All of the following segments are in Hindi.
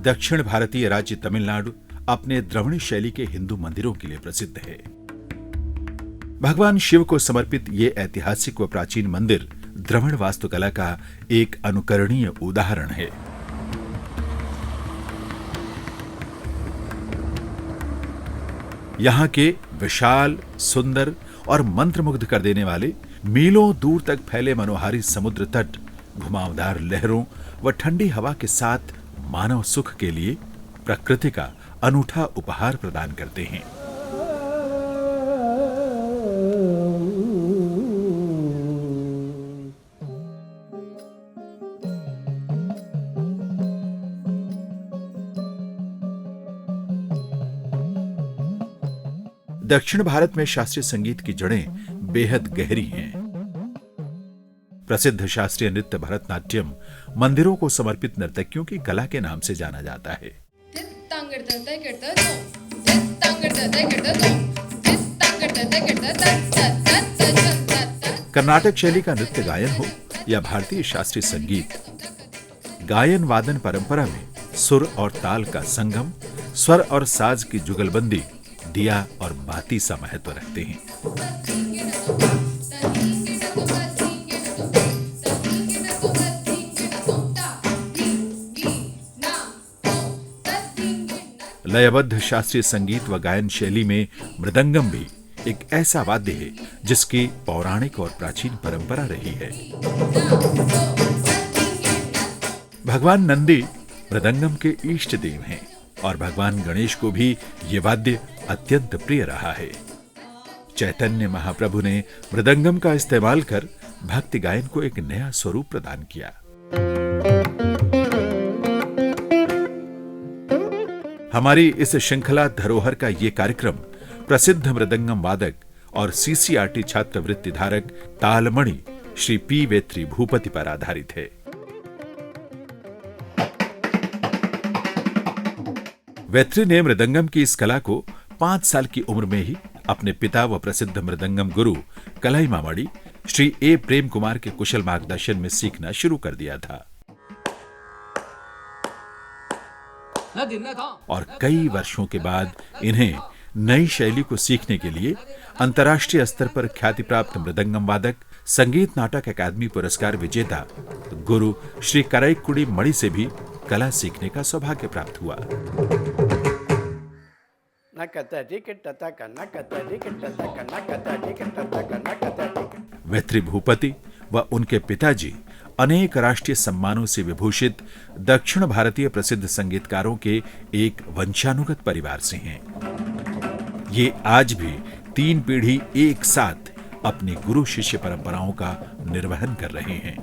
दक्षिण भारतीय राज्य तमिलनाडु अपने द्रविड़ शैली के हिंदू मंदिरों के लिए प्रसिद्ध है। भगवान शिव को समर्पित ये ऐतिहासिक व प्राचीन मंदिर द्रविड़ वास्तुकला का एक अनुकरणीय उदाहरण है। यहाँ के विशाल, सुंदर और मंत्रमुग्ध कर देने वाले मीलों दूर तक फैले मनोहारी समुद्र तट, घुमावदार लहरों व ठंडी हवा के साथ मानव सुख के लिए प्रकृति का अनूठा उपहार प्रदान करते हैं। दक्षिण भारत में शास्त्रीय संगीत की जड़ें बेहद गहरी हैं। प्रसिद्ध शास्त्रीय नृत्य भरतनाट्यम मंदिरों को समर्पित नर्तकियों की कला के नाम से जाना जाता है। कर्नाटक शैली का नृत्य गायन हो या भारतीय शास्त्रीय संगीत, गायन वादन परंपरा में सुर और ताल का संगम, स्वर और साज की जुगलबंदी दिया और बाती सा महत्व रखते हैं। लयबद्ध शास्त्रीय संगीत व गायन शैली में मृदंगम भी एक ऐसा वाद्य है जिसकी पौराणिक और प्राचीन परंपरा रही है। भगवान नंदी मृदंगम के इष्ट देव हैं और भगवान गणेश को भी ये वाद्य अत्यंत प्रिय रहा है। चैतन्य महाप्रभु ने मृदंगम का इस्तेमाल कर भक्ति गायन को एक नया स्वरूप प्रदान किया। हमारी इस श्रृंखला धरोहर का ये कार्यक्रम प्रसिद्ध मृदंगम वादक और सीसीआरटी छात्रवृत्ति धारक तालमणि श्री पी वेत्री भूपति पर आधारित है। वेत्री ने मृदंगम की इस कला को 5 साल की उम्र में ही अपने पिता व प्रसिद्ध मृदंगम गुरु कलाईमामणि श्री ए प्रेम कुमार के कुशल मार्गदर्शन में सीखना शुरू कर दिया था और कई वर्षों के बाद इन्हें नई शैली को सीखने के लिए अंतर्राष्ट्रीय स्तर पर ख्याति प्राप्त मृदंगम वादक, संगीत नाटक अकादमी पुरस्कार विजेता गुरु श्री कराईकुड़ी मणि से भी कला सीखने का सौभाग्य प्राप्त हुआ। वेत्री भूपति व उनके पिताजी अनेक राष्ट्रीय सम्मानों से विभूषित दक्षिण भारतीय प्रसिद्ध संगीतकारों के एक वंशानुगत परिवार से हैं। ये आज भी 3 पीढ़ी एक साथ अपनी गुरु शिष्य परंपराओं का निर्वहन कर रहे हैं।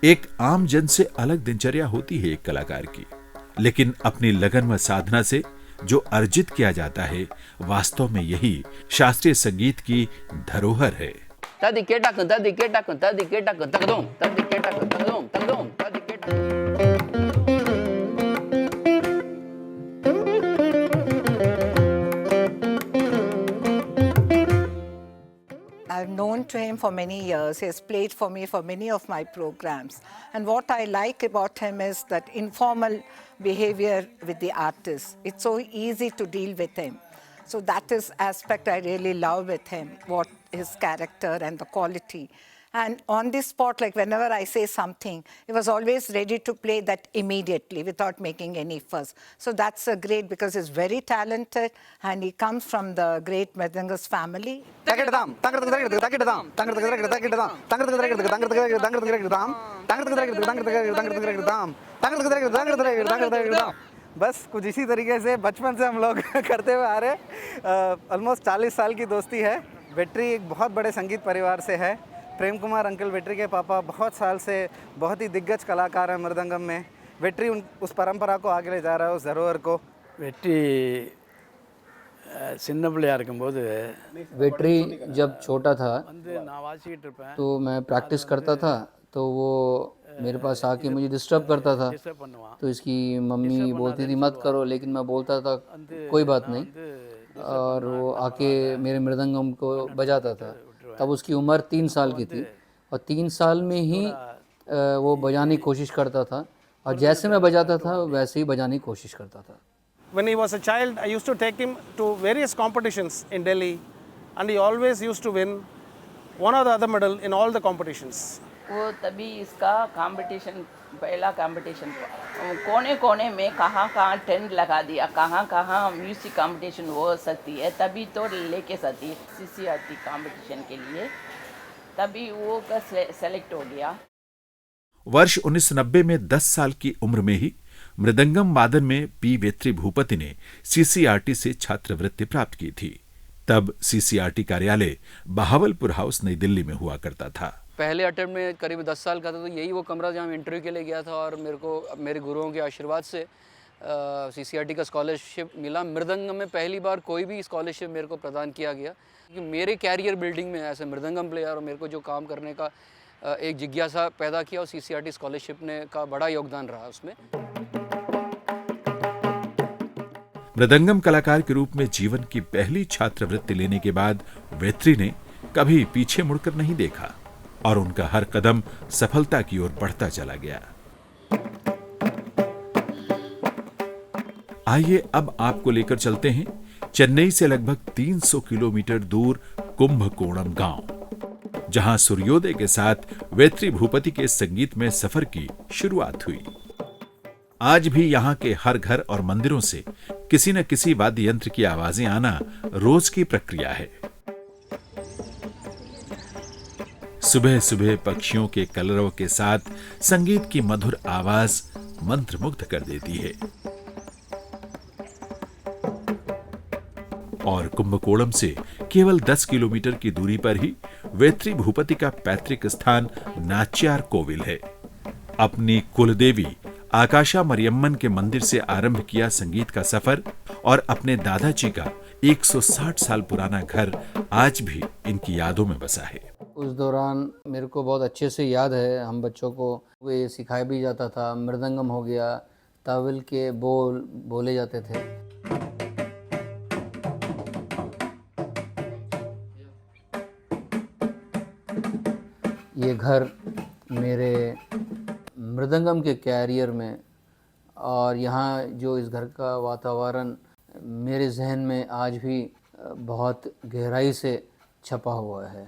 एक आम जन से अलग दिनचर्या होती है एक कलाकार की, लेकिन अपनी लगन व साधना से जो अर्जित किया जाता है, वास्तव में यही शास्त्रीय संगीत की धरोहर है। I've known to him for many years. He has played for me for many of my programs. And what I like about him is that informal behavior with the artist. It's so easy to deal with him. So that is aspect I really love with him, what his character and the quality. And on the spot, like whenever I say something, he was always ready to play that immediately without making any fuss. So that's a great, because he's very talented and he comes from the great Mridangist family. बस कुछ इसी तरीके से बचपन से हम लोग करते हुए आ रहे। ऑलमोस्ट 40 साल की दोस्ती है। वेट्री एक बहुत बड़े संगीत परिवार से है। प्रेम कुमार अंकल वेट्री के पापा बहुत साल से बहुत ही दिग्गज कलाकार हैं मृदंगम में। वेट्री उस परंपरा को आगे ले जा रहा है, उस धरोहर को। வெற்றி சின்ன பிள்ளையா இருக்கும்போது वेट्री जब छोटा था तो मैं प्रैक्टिस करता था, तो वो मेरे पास आके मुझे डिस्टर्ब करता था। तो इसकी मम्मी बोलती थी मत करो, लेकिन मैं बोलता था कोई बात नहीं, और वो आके मेरे मृदंगम को बजाता था। तब उसकी उम्र 3 साल की थी और 3 साल में ही वो बजाने की कोशिश करता था और जैसे मैं बजाता था वैसे ही बजाने की कोशिश करता था। When he was a child, I used to take him to various competitions in Delhi, and he always used to win one or the other medal in all the competitions. वो तभी इसका कंपटीशन, पहला कंपटीशन कोने कोने में कहाँ कहाँ टेंट लगा दिया, कहाँ कहाँ म्यूजिक कंपटीशन हो सकती है, तभी तो लेके सकती है CCRT कंपटीशन के लिए, तभी वो का सेलेक्ट हो गया। वर्ष 1990 में 10 साल की उम्र में ही मृदंगम वादन में पी वेत्री भूपति ने CCRT से छात्रवृत्ति प्राप्त की थी। तब CCRT कार्यालय बहावलपुर हाउस नई दिल्ली में हुआ करता था। पहले अटेम्प्ट में करीब 10 साल का था, तो यही वो कमरा जहाँ मैं इंटरव्यू के लिए गया था और मेरे को मेरे गुरुओं के आशीर्वाद से CCRT का स्कॉलरशिप मिला। मृदंगम में पहली बार कोई भी स्कॉलरशिप मेरे को प्रदान किया गया, क्योंकि मेरे कैरियर बिल्डिंग में ऐसे मृदंगम प्लेयर और मेरे को जो काम करने का एक जिज्ञासा पैदा किया और CCRT स्कॉलरशिप ने का बड़ा योगदान रहा उसमें। मृदंगम कलाकार के रूप में जीवन की पहली छात्रवृत्ति लेने के बाद वेत्री ने कभी पीछे मुड़कर नहीं देखा और उनका हर कदम सफलता की ओर बढ़ता चला गया। आइए अब आपको लेकर चलते हैं चेन्नई से लगभग 300 किलोमीटर दूर कुंभकोणम गांव, जहां सूर्योदय के साथ वेत्री भूपति के संगीत में सफर की शुरुआत हुई। आज भी यहां के हर घर और मंदिरों से किसी न किसी वाद्य यंत्र की आवाजें आना रोज की प्रक्रिया है। सुबह सुबह पक्षियों के कलरव के साथ संगीत की मधुर आवाज मंत्रमुग्ध कर देती है। और कुंभकोणम से केवल 10 किलोमीटर की दूरी पर ही वेत्री भूपति का पैतृक स्थान नाच्यार कोविल है। अपनी कुलदेवी आकाशा मरियम्मन के मंदिर से आरंभ किया संगीत का सफर और अपने दादाजी का 160 साल पुराना घर आज भी इनकी यादों में बसा है। उस दौरान मेरे को बहुत अच्छे से याद है, हम बच्चों को ये सिखाया भी जाता था। मृदंगम हो गया, तावल के बोल बोले जाते थे। ये घर मेरे मृदंगम के कैरियर में और यहाँ जो इस घर का वातावरण मेरे जहन में आज भी बहुत गहराई से छपा हुआ है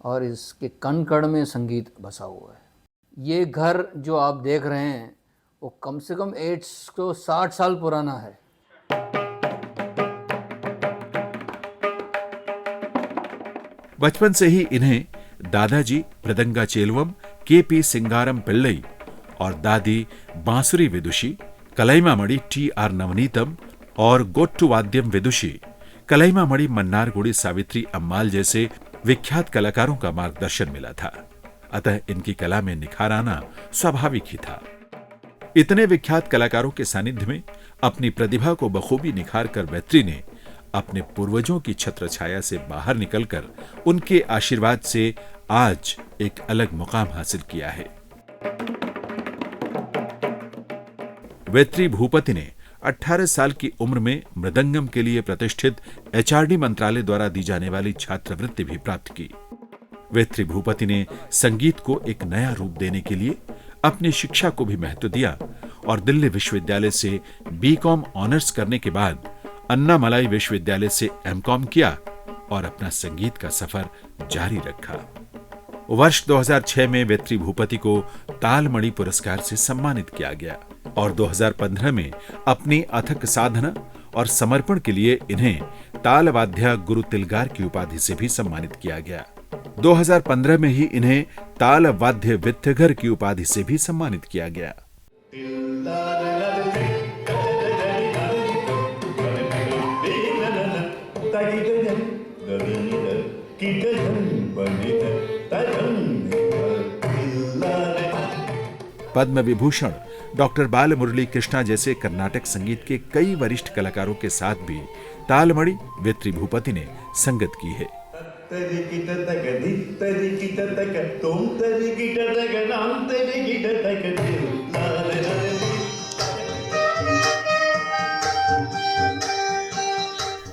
और इसके कण कण में संगीत बसा हुआ है। ये घर जो आप देख रहे हैं वो कम से कम 160 साल पुराना है। बचपन से ही इन्हें दादाजी मृदंगा चेलवम KP सिंगारम पिल्लई और दादी बांसुरी विदुषी कलईमामणि TR नवनीतम और गोट्टू वाद्यम विदुषी कलईमामणि मन्नारगुड़ी सावित्री अम्माल जैसे विख्यात कलाकारों का मार्गदर्शन मिला था। अतः इनकी कला में निखार आना स्वाभाविक ही था। इतने विख्यात कलाकारों के सानिध्य में अपनी प्रतिभा को बखूबी निखार कर वेत्री ने अपने पूर्वजों की छत्रछाया से बाहर निकलकर उनके आशीर्वाद से आज एक अलग मुकाम हासिल किया है। वेत्री भूपति ने 18 साल की उम्र में मृदंगम के लिए प्रतिष्ठित HRD मंत्रालय द्वारा दी जाने वाली छात्रवृत्ति भी प्राप्त की। वेत्री भूपति ने संगीत को एक नया रूप देने के लिए अपनी शिक्षा को भी महत्व दिया और दिल्ली विश्वविद्यालय से BCom ऑनर्स करने के बाद अन्नामलाई विश्वविद्यालय से MCom किया और अपना संगीत का सफर जारी रखा। वर्ष 2006 में वेत्री भूपति को तालमणि पुरस्कार से सम्मानित किया गया और 2015 में अपनी अथक साधना और समर्पण के लिए इन्हें तालवाद्य गुरु तिलगार की उपाधि से भी सम्मानित किया गया। 2015 में ही इन्हें तालवाद्य वित्तघर की उपाधि से भी सम्मानित किया गया। पद्म विभूषण डॉक्टर बाल मुरली कृष्णा जैसे कर्नाटक संगीत के कई वरिष्ठ कलाकारों के साथ भी तालमणि वेत्री भूपति ने संगत की है।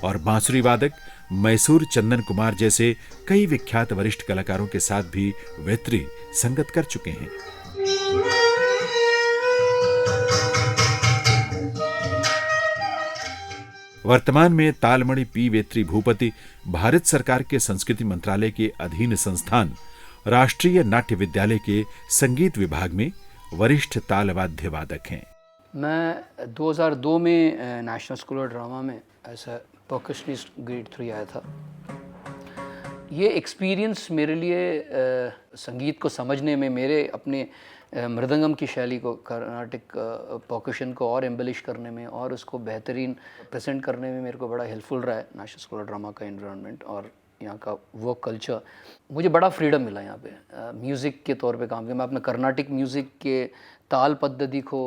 और बांसुरी वादक मैसूर चंदन कुमार जैसे कई विख्यात वरिष्ठ कलाकारों के साथ भी वेत्री संगत कर चुके हैं। वर्तमान में तालमणि पी वेत्री भूपति भारत सरकार के संस्कृति मंत्रालय के अधीन संस्थान राष्ट्रीय नाट्य विद्यालय के संगीत विभाग में वरिष्ठ ताल वाद्य वादक हैं। मैं 2002 में नेशनल स्कूल ऑफ ड्रामा में एज अ परकशनिस्ट ग्रेड 3 आया था। ये एक्सपीरियंस मेरे लिए संगीत को समझने में, मेरे अपने मृदंगम की शैली को, कर्नाटिक परकशन को और एम्बलिश करने में और उसको बेहतरीन प्रेजेंट करने में मेरे को बड़ा हेल्पफुल रहा है नेशनल स्कूल ऑफ ड्रामा का एनवायरनमेंट और यहाँ का वर्क कल्चर। मुझे बड़ा फ्रीडम मिला यहाँ पे म्यूज़िक के तौर पे काम किया। मैं अपने कर्नाटिक म्यूज़िक के ताल पद्धति को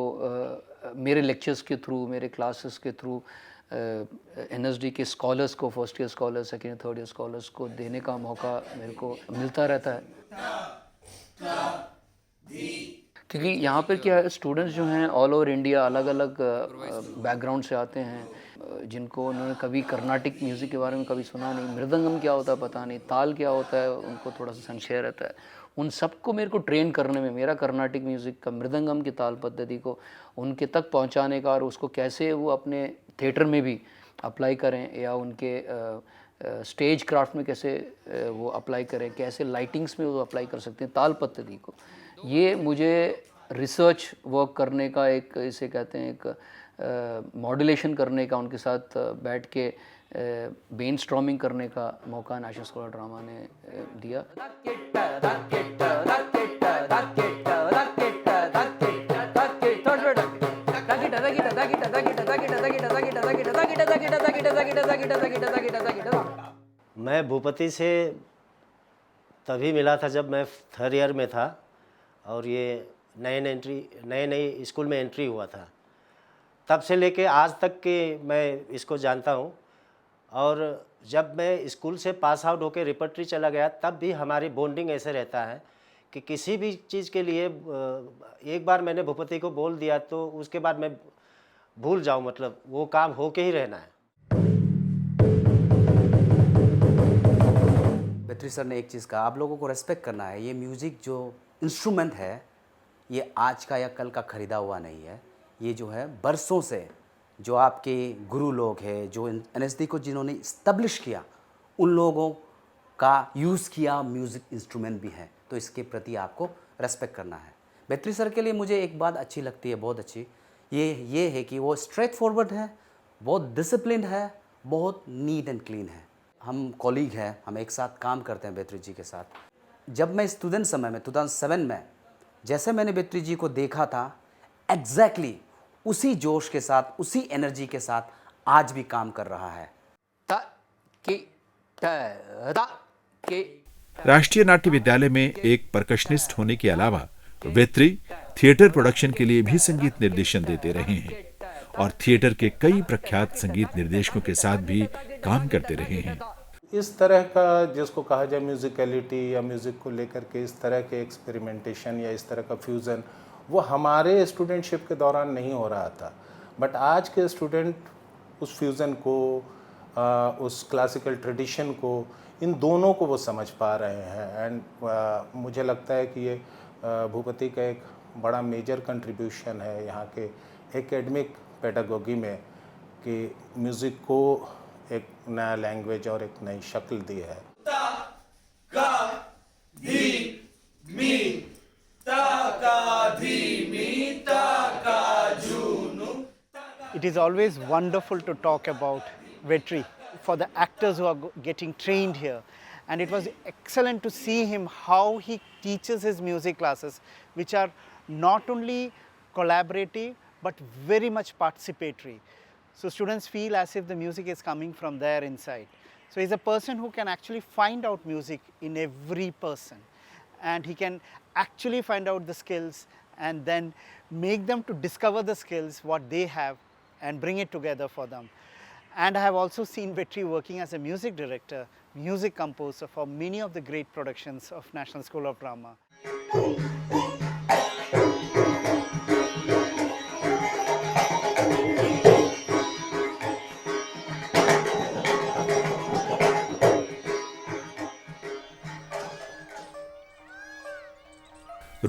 मेरे लेक्चर्स के थ्रू, मेरे क्लासेस के थ्रू NSD के स्कॉलर्स को, first year scholars, second third year scholars को देने का मौका मेरे को मिलता रहता है। क्योंकि यहाँ पर क्या है, स्टूडेंट्स जो हैं ऑल ओवर इंडिया अलग अलग बैकग्राउंड से आते हैं, जिनको उन्होंने कभी कर्नाटिक म्यूज़िक के बारे में कभी सुना नहीं, मृदंगम क्या होता है पता नहीं, ताल क्या होता है उनको थोड़ा सा संशय रहता है। उन सबको मेरे को ट्रेन करने में, मेरा कर्नाटिक म्यूज़िक का मृदंगम की ताल पद्धति को उनके तक पहुंचाने का और उसको कैसे वो अपने थिएटर में भी अप्लाई करें या उनके स्टेज क्राफ्ट में कैसे वो अप्लाई करें, कैसे लाइटिंग्स में वो अप्लाई कर सकते हैं ताल पद्धति को, ये मुझे रिसर्च वर्क करने का, एक इसे कहते हैं एक मॉड्यूलेशन करने का, उनके साथ बैठ के ब्रेनस्टॉर्मिंग करने का मौका नेशनल स्कूल ऑफ ड्रामा ने दिया। मैं भूपति से तभी मिला था जब मैं थर्ड ईयर में था और ये नए स्कूल में एंट्री हुआ था। तब से लेके आज तक के मैं इसको जानता हूँ और जब मैं स्कूल से पास आउट होकर रिपर्टरी चला गया तब भी हमारी बॉन्डिंग ऐसे रहता है कि किसी भी चीज़ के लिए एक बार मैंने भूपति को बोल दिया तो उसके बाद मैं भूल जाऊँ, मतलब वो काम होके ही रहना है। वेत्री सर ने एक चीज़ कहा, आप लोगों को रेस्पेक्ट करना है। ये म्यूज़िक जो इंस्ट्रूमेंट है ये आज का या कल का ख़रीदा हुआ नहीं है। ये जो है बरसों से जो आपके गुरु लोग हैं, जो NSD को जिन्होंने इस्टेब्लिश किया, उन लोगों का यूज़ किया म्यूज़िक इंस्ट्रूमेंट भी है, तो इसके प्रति आपको रेस्पेक्ट करना है। वेत्री सर के लिए मुझे एक बात अच्छी लगती है, बहुत अच्छी, ये है कि वो स्ट्रेट फॉरवर्ड है, बहुत डिसिप्लिन है, बहुत नीट एंड क्लीन है। हम कॉलीग हैं, हम एक साथ काम करते हैं वेत्री जी के साथ। जब मैं स्टूडेंट समय में 2007 में जैसे मैंने वेत्री जी को देखा था, एग्जैक्टली उसी जोश के साथ, उसी एनर्जी के साथ आज भी काम कर रहा है। राष्ट्रीय नाट्य विद्यालय में एक परकशनिस्ट होने के अलावा वेत्री थिएटर प्रोडक्शन के लिए भी संगीत निर्देशन देते रहे हैं और थिएटर के कई प्रख्यात संगीत निर्देशकों के साथ भी काम करते रहे हैं। इस तरह का जिसको कहा जाए म्यूजिकलिटी या म्यूज़िक को लेकर के इस तरह के एक्सपेरिमेंटेशन या इस तरह का फ्यूज़न वो हमारे स्टूडेंटशिप के दौरान नहीं हो रहा था, बट आज के स्टूडेंट उस फ्यूज़न को, उस क्लासिकल ट्रेडिशन को, इन दोनों को वो समझ पा रहे हैं। एंड मुझे लगता है कि ये भूपति का एक बड़ा मेजर कंट्रीब्यूशन है यहाँ के एकेडमिक पेडागोगी में कि म्यूज़िक को एक नया लैंग्वेज और एक नई शक्ल दी है। It is always wonderful to talk about Vetri for the actors who are getting trained here. And it was excellent to see him how he teaches his music classes, which are not only collaborative but very much participatory. So students feel as if the music is coming from their inside. So he's a person who can actually find out music in every person, and he can actually find out the skills and then make them to discover the skills what they have and bring it together for them. And I have also seen Vetri working as a music director, music composer for many of the great productions of National School of Drama.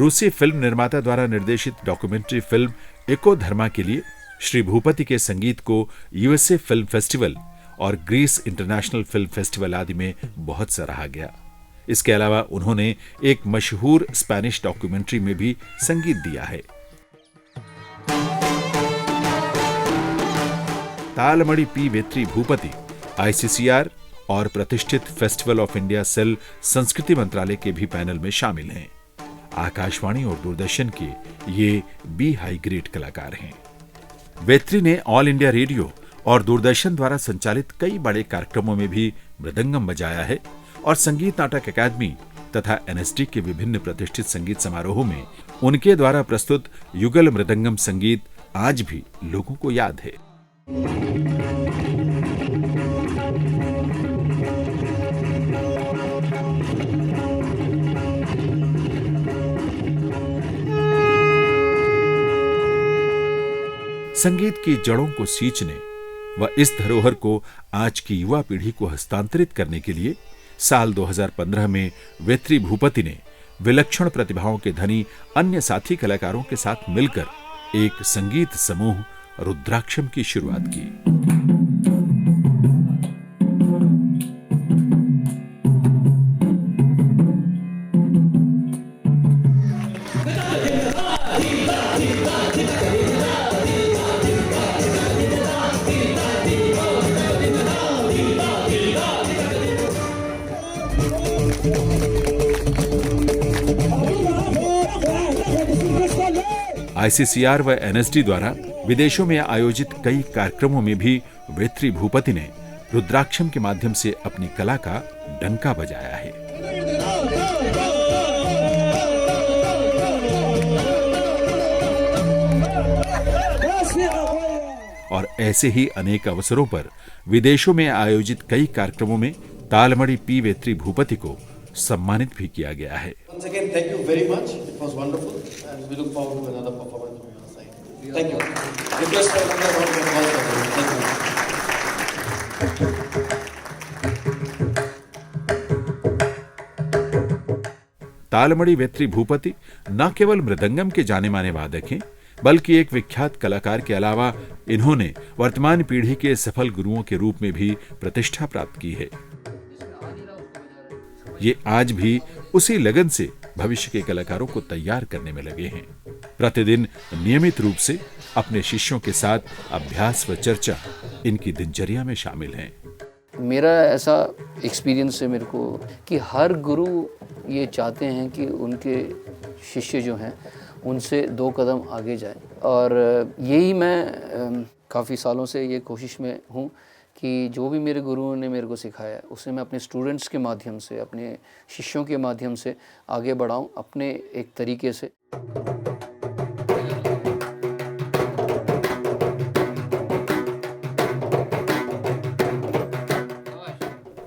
रूसी फिल्म निर्माता द्वारा निर्देशित डॉक्यूमेंट्री फिल्म इको धर्मा के लिए श्री भूपति के संगीत को यूएसए फिल्म फेस्टिवल और ग्रीस इंटरनेशनल फिल्म फेस्टिवल आदि में बहुत सराहा गया। इसके अलावा उन्होंने एक मशहूर स्पेनिश डॉक्यूमेंट्री में भी संगीत दिया है। तालमणि पी वेत्री भूपति आईसीसीआर और प्रतिष्ठित फेस्टिवल ऑफ इंडिया सेल संस्कृति मंत्रालय के भी पैनल में शामिल हैं। आकाशवाणी और दूरदर्शन के ये बी हाई ग्रेड कलाकार हैं। वेत्री ने ऑल इंडिया रेडियो और दूरदर्शन द्वारा संचालित कई बड़े कार्यक्रमों में भी मृदंगम बजाया है और संगीत नाटक अकादमी तथा एनएसडी के विभिन्न प्रतिष्ठित संगीत समारोहों में उनके द्वारा प्रस्तुत युगल मृदंगम संगीत आज भी लोगों को याद है। संगीत की जड़ों को सींचने व इस धरोहर को आज की युवा पीढ़ी को हस्तांतरित करने के लिए साल 2015 में वेत्री भूपति ने विलक्षण प्रतिभाओं के धनी अन्य साथी कलाकारों के साथ मिलकर एक संगीत समूह रुद्राक्षम की शुरुआत की। आईसीसीआर व एनएसडी द्वारा विदेशों में आयोजित कई कार्यक्रमों में भी वेत्री भूपति ने रुद्राक्षम के माध्यम से अपनी कला का डंका बजाया है। और ऐसे ही अनेक अवसरों पर विदेशों में आयोजित कई कार्यक्रमों में तालमणि पी वेत्री भूपति को सम्मानित भी किया गया है। Once again, thank you very much. It was wonderful, and we look forward to another performance from your side. Thank you. Request for another round of applause. Thank you. तालमणि Vettri Bhupathi न केवल मृदंगम के जाने माने वादक हैं, बल्कि एक विख्यात कलाकार के अलावा इन्होंने वर्तमान पीढ़ी के सफल गुरुओं के रूप में भी प्रतिष्ठा प्राप्त की है। ये आज भी उसी लगन से भविष्य के कलाकारों को तैयार करने में लगे हैं। प्रतिदिन नियमित रूप से अपने शिष्यों के साथ अभ्यास व चर्चा इनकी दिनचर्या में शामिल है। मेरा ऐसा एक्सपीरियंस है मेरे को कि हर गुरु ये चाहते हैं कि उनके शिष्य जो हैं उनसे 2 कदम आगे जाए, और यही मैं काफ़ी सालों से ये कोशिश में हूँ कि जो भी मेरे गुरुओं ने मेरे को सिखाया है उसे मैं अपने स्टूडेंट्स के माध्यम से, अपने शिष्यों के माध्यम से आगे बढ़ाऊं अपने एक तरीके से।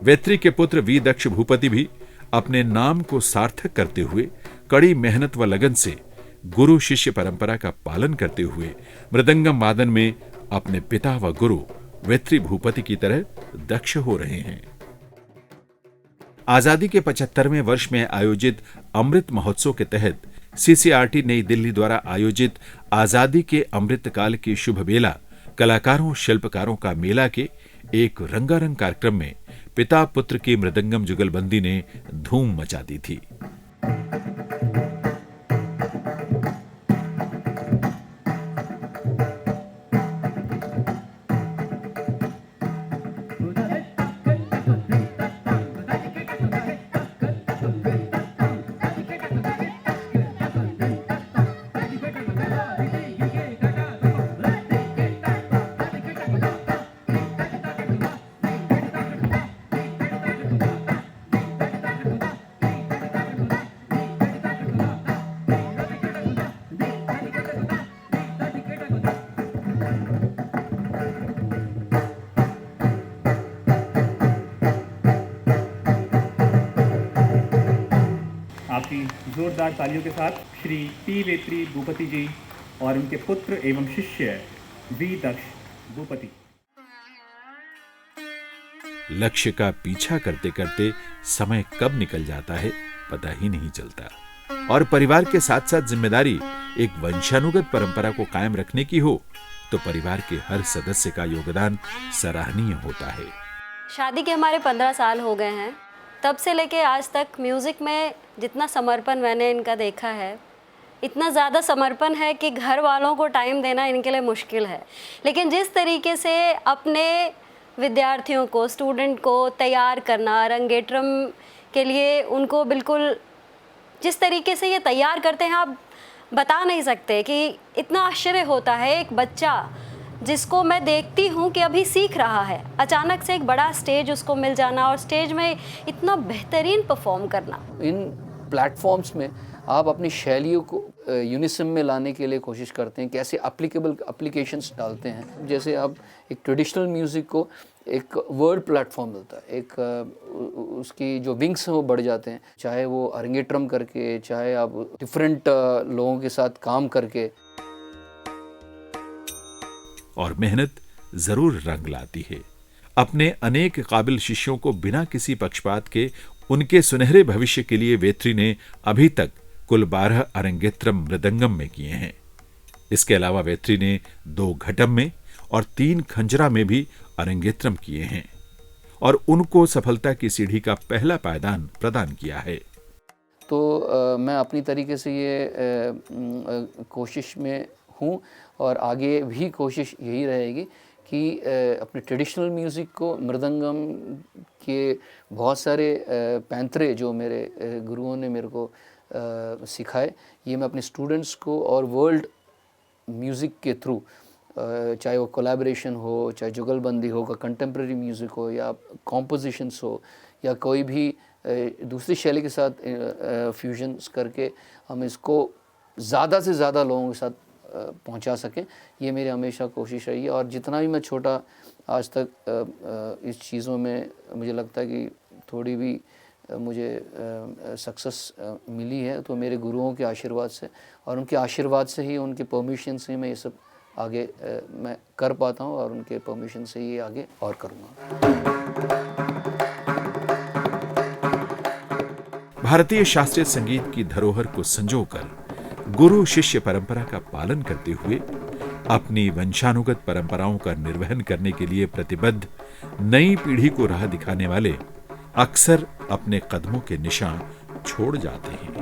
वेत्री के पुत्र वी दक्ष भूपति भी अपने नाम को सार्थक करते हुए कड़ी मेहनत व लगन से गुरु शिष्य परंपरा का पालन करते हुए मृदंगम वादन में अपने पिता व गुरु वेत्री भूपति की तरह दक्ष हो रहे हैं। आजादी के 75वें वर्ष में आयोजित अमृत महोत्सव के तहत सीसीआरटी नई दिल्ली द्वारा आयोजित आजादी के अमृत काल की शुभ बेला कलाकारों शिल्पकारों का मेला के एक रंगारंग कार्यक्रम में पिता पुत्र की मृदंगम जुगलबंदी ने धूम मचा दी थी। आपकी जोरदार तालियों के साथ श्री पी वेत्री भूपति जी और उनके पुत्र एवं शिष्य वी दक्ष भूपति। लक्ष्य का पीछा करते करते समय कब निकल जाता है पता ही नहीं चलता। और परिवार के साथ साथ जिम्मेदारी एक वंशानुगत परंपरा को कायम रखने की हो तो परिवार के हर सदस्य का योगदान सराहनीय होता है। शादी के हमारे 15 साल हो गए हैं। तब से लेके आज तक म्यूज़िक में जितना समर्पण मैंने इनका देखा है, इतना ज़्यादा समर्पण है कि घर वालों को टाइम देना इनके लिए मुश्किल है। लेकिन जिस तरीके से अपने विद्यार्थियों को, स्टूडेंट को तैयार करना, अरंगेट्रम के लिए उनको बिल्कुल जिस तरीके से ये तैयार करते हैं, आप बता नहीं सकते कि इतना आश्चर्य होता है। एक बच्चा जिसको मैं देखती हूँ कि अभी सीख रहा है, अचानक से एक बड़ा स्टेज उसको मिल जाना और स्टेज में इतना बेहतरीन परफॉर्म करना। इन प्लेटफॉर्म्स में आप अपनी शैलियों को यूनिसम में लाने के लिए कोशिश करते हैं, कैसे एप्लीकेबल एप्लीकेशंस डालते हैं। जैसे आप एक ट्रेडिशनल म्यूज़िक को एक वर्ल्ड प्लेटफॉर्म मिलता है, एक उसकी जो विंग्स हैं वो बढ़ जाते हैं, चाहे वो अरंगेट्रम करके, चाहे आप डिफरेंट लोगों के साथ काम करके। और मेहनत जरूर रंग लाती है। अपने अनेक काबिल शिष्यों को बिना किसी पक्षपात के उनके सुनहरे भविष्य के लिए वेत्री ने अभी तक कुल 12 अरंगेत्रम मृदंगम में किए हैं। इसके अलावा वेत्री ने 2 घटम में और 3 खंजरा में भी अरंगेत्रम किए हैं और उनको सफलता की सीढ़ी का पहला पायदान प्रदान किया है। तो मैं अपनी तरीके से ये कोशिश में हूँ और आगे भी कोशिश यही रहेगी कि अपने ट्रेडिशनल म्यूज़िक को, मृदंगम के बहुत सारे पैंतरे जो मेरे गुरुओं ने मेरे को सिखाए, ये मैं अपने स्टूडेंट्स को और वर्ल्ड म्यूज़िक के थ्रू, चाहे वो कोलैबोरेशन हो, चाहे जुगलबंदी हो, कंटेम्प्रेरी म्यूज़िक हो या कॉम्पोजिशंस हो या कोई भी दूसरी शैली के साथ फ्यूजन्स करके हम इसको ज़्यादा से ज़्यादा लोगों के साथ पहुंचा सकें, ये मेरी हमेशा कोशिश रही है। और जितना भी मैं छोटा आज तक इस चीज़ों में मुझे लगता है कि थोड़ी भी मुझे सक्सेस मिली है तो मेरे गुरुओं के आशीर्वाद से, और उनके आशीर्वाद से ही, उनके परमिशन से मैं ये सब आगे मैं कर पाता हूँ और उनके परमिशन से ही आगे और करूँगा। भारतीय शास्त्रीय संगीत की धरोहर को संजोकर गुरु शिष्य परंपरा का पालन करते हुए अपनी वंशानुगत परंपराओं का निर्वहन करने के लिए प्रतिबद्ध नई पीढ़ी को राह दिखाने वाले अक्सर अपने कदमों के निशान छोड़ जाते हैं।